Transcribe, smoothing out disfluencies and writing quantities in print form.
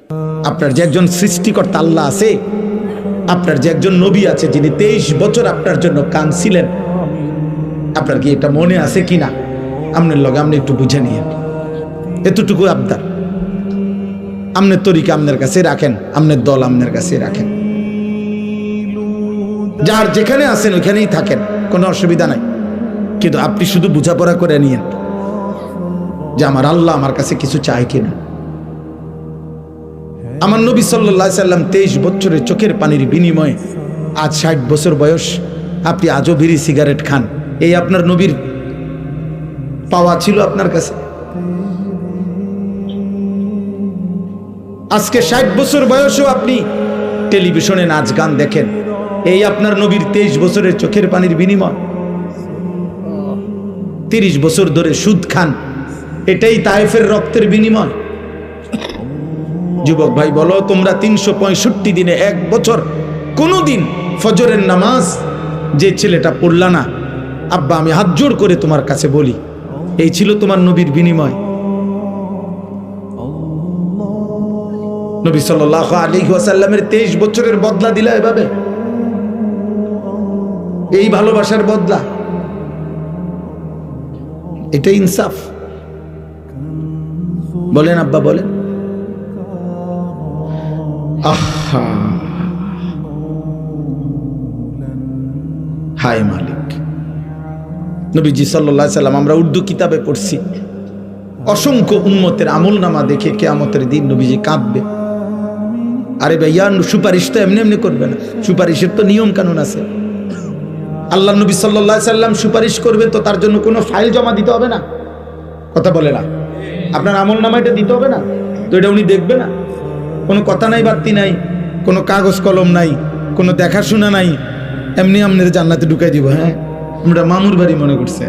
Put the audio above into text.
আপনার যে একজন সৃষ্টিকর্তা আল্লাহ আছে, আপনার যে একজন নবী আছে যিনি 23 বছর আপনার জন্য কাঁদছিলেন, আপনার কি এটা মনে আছে কিনা? আপনার লগে আপনি একটু বুঝে নিয়ে, এতটুকু আবদার। আপনার তরিকা আপনার কাছে রাখেন, আপনার দল আপনার কাছে রাখেন, যার যেখানে আছেন ওইখানেই থাকেন, কোনো অসুবিধা নাই। কিন্তু আপনি শুধু বোঝাপড়া করে নিয়েন যে আমার আল্লাহ আমার কাছে কিছু চায় কিনা। আমার নবী সাল্লাল্লাহু আলাইহি সাল্লাম 23 বছরের চোখের পানির বিনিময়ে আজ 60 বছর বয়স, আপনি আজও বিড়ি সিগারেট খান, এই আপনার নবীর পাওয়া ছিল আপনার কাছে? আজকে 60 বছর বয়সেও আপনি টেলিভিশনে নাচ গান দেখেন, এই আপনার নবীর 23 বছরের চোখের পানির বিনিময়। 30 বছর ধরে সুদ খান, এটাই তায়েফের রক্তের বিনিময়। যুবক ভাই বলো, তোমরা 365 দিনে 1 বছর কোনদিন ফজরের নামাজ যে ছেলেটা পড়লা না, আব্বা আমি হাত জোড় করে তোমার কাছে বলি, এই ছিল তোমার নবীর বিনিময়। নবী সাল্লাল্লাহু আলাইহি ওয়াসাল্লামের 23 বছরের বদলা দিলা এভাবে, এই ভালোবাসার বদলা, এটা ইনসাফ? বলেন আব্বা, বলেন। আহা, হায় মালিক। নবীজি সাল্লাল্লাহু আলাইহি সাল্লাম, আমরা উর্দু কিতাবে পড়ছি, অসংখ্য উম্মতের আমলনামা দেখে কিয়ামতের দিন নবীজি কাঁদবে। আরে ভাইয়া, সুপারিশ তো এমনি এমনি করবে না, সুপারিশের তো নিয়ম কানুন আছে। আল্লাহ নবী সাল্লাল্লাহু আলাইহি সাল্লাম সুপারিশ করবে তো তার জন্য কোনো ফাইল জমা দিতে হবে না? কথা বলে না? আপনার আমলনামা এটা দিতে হবে না তো? এটা উনি দেখবে না? কোনো কথা নাই, বার্তি নাই, কোনো কাগজ কলম নাই, কোনো দেখাশোনা নাই, এমনি আপনাদের জান্নাতে ঢুকাই দিব। হ্যাঁ, আমরা মামুর বাড়ি মনে করছে।